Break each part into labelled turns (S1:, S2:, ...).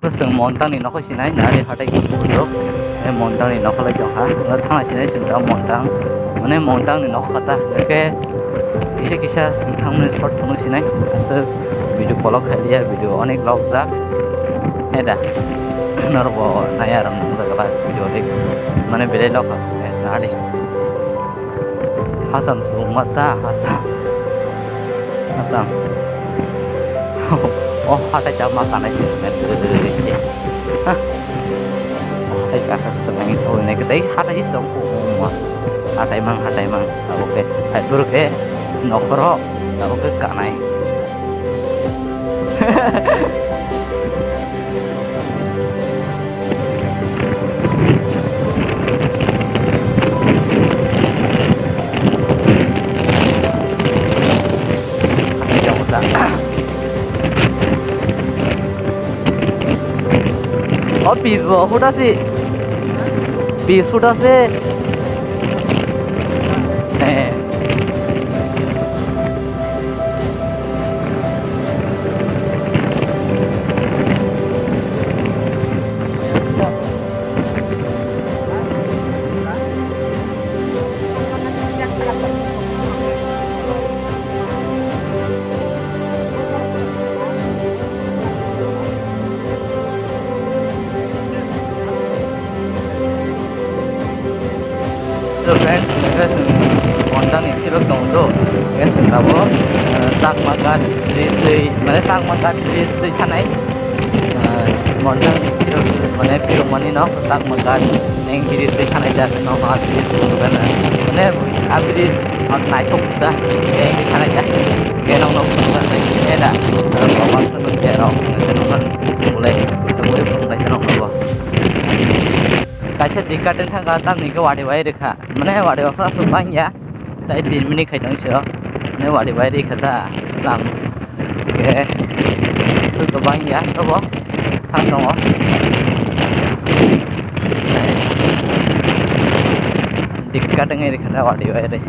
S1: जों मन्टांनि न'खौ सिनाय नारि हाथाय गुसुक मन्टांनि न'खौलाय दंहा थांना सिनाय जों दा मन्टां माने मन्टांनि न'खौ खाथा एखे किसा किसा नोंथांमोननि सर्ट फुनु सिनाय आसो भिडिअ कलाव खालिया भिडिअ अनेक लग जाक हेदा नरब नाया आरो नंजागला भिडिअ देख माने बेले लग नारि हासाम सुमाता हासाम oh ada jam makan aja kan gede hah oh ada kakak seneng sore ini kita ada aja dong oh ada emang aku ke hadir ke nokro aku ke kanai jam udah oh 20 ফুট আছে 20 ফুট আছে হ্যাঁ तो फ्रेंड्स मन्टांनि फिल्ड दं तो दाबो साकमाघाट ब्रिज माने साकमाघाट ब्रिज थानाय मन्टांनि फिल्ड माने फिल्ड माने न साकमाघाट नें ब्रिज थानाय जागोन न ब्रिज नुगोन माने आ ब्रिज नायथौदा नें थानाय जा गेनाव न फुंगोन एदा बांसिन गेराव नोंथांमोन जोंलाय बय फुंनाय दं kaisa dikaten thangka tamni ke wadi wai rekha mane wadi wafra so bangya tai 3 minute khaitang siro mane wadi wai rekha ta lam ke su to bangya to bo thang dong dikaten ngai rekha ta wadi wai re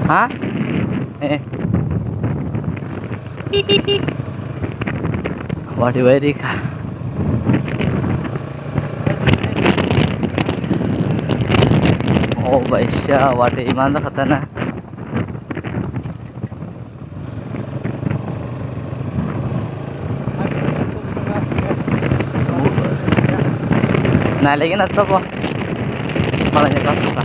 S1: hah wadi wai rekha oh baisya wadi iman khatana nah lagi na to po malanya kasuka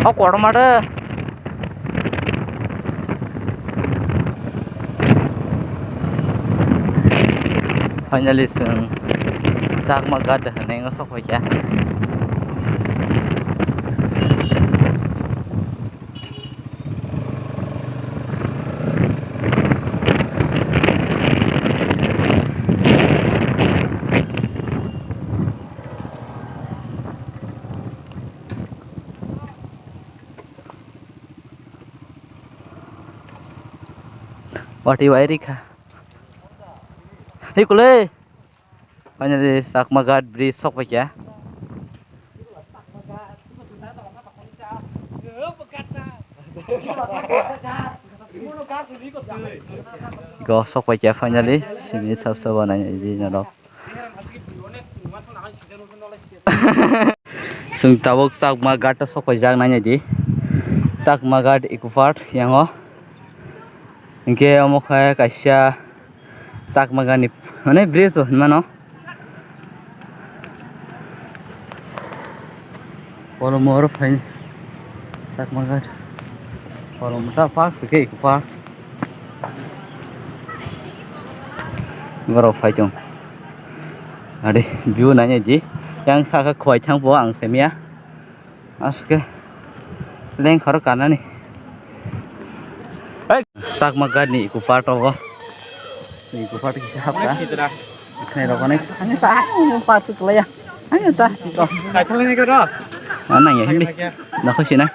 S1: oh kodamada finally sung Sackmaghat haneng sok hoja wadi wai rekha hei kule finally Sackmaghat bridge sok hoja gosok baca finally sini sab bananya di narok sung tabok Sackmaghat sok jak nanya di Sackmaghat ikufart yango ingke omo khay kaisya Sackmaghat ni mane bridge mano polomor phai Sackmaghat polomta park sike ikufart garo phai chong ade view nanya di yang saka khoi chang bo ang semia aske leng khar kana ni sak maga ni ku fato bo ni ku fato ki hap ka này đâu có này anh ta phát sức lấy à anh ta
S2: Cái thằng này cái đó.
S1: anh này vậy đi nó không xin á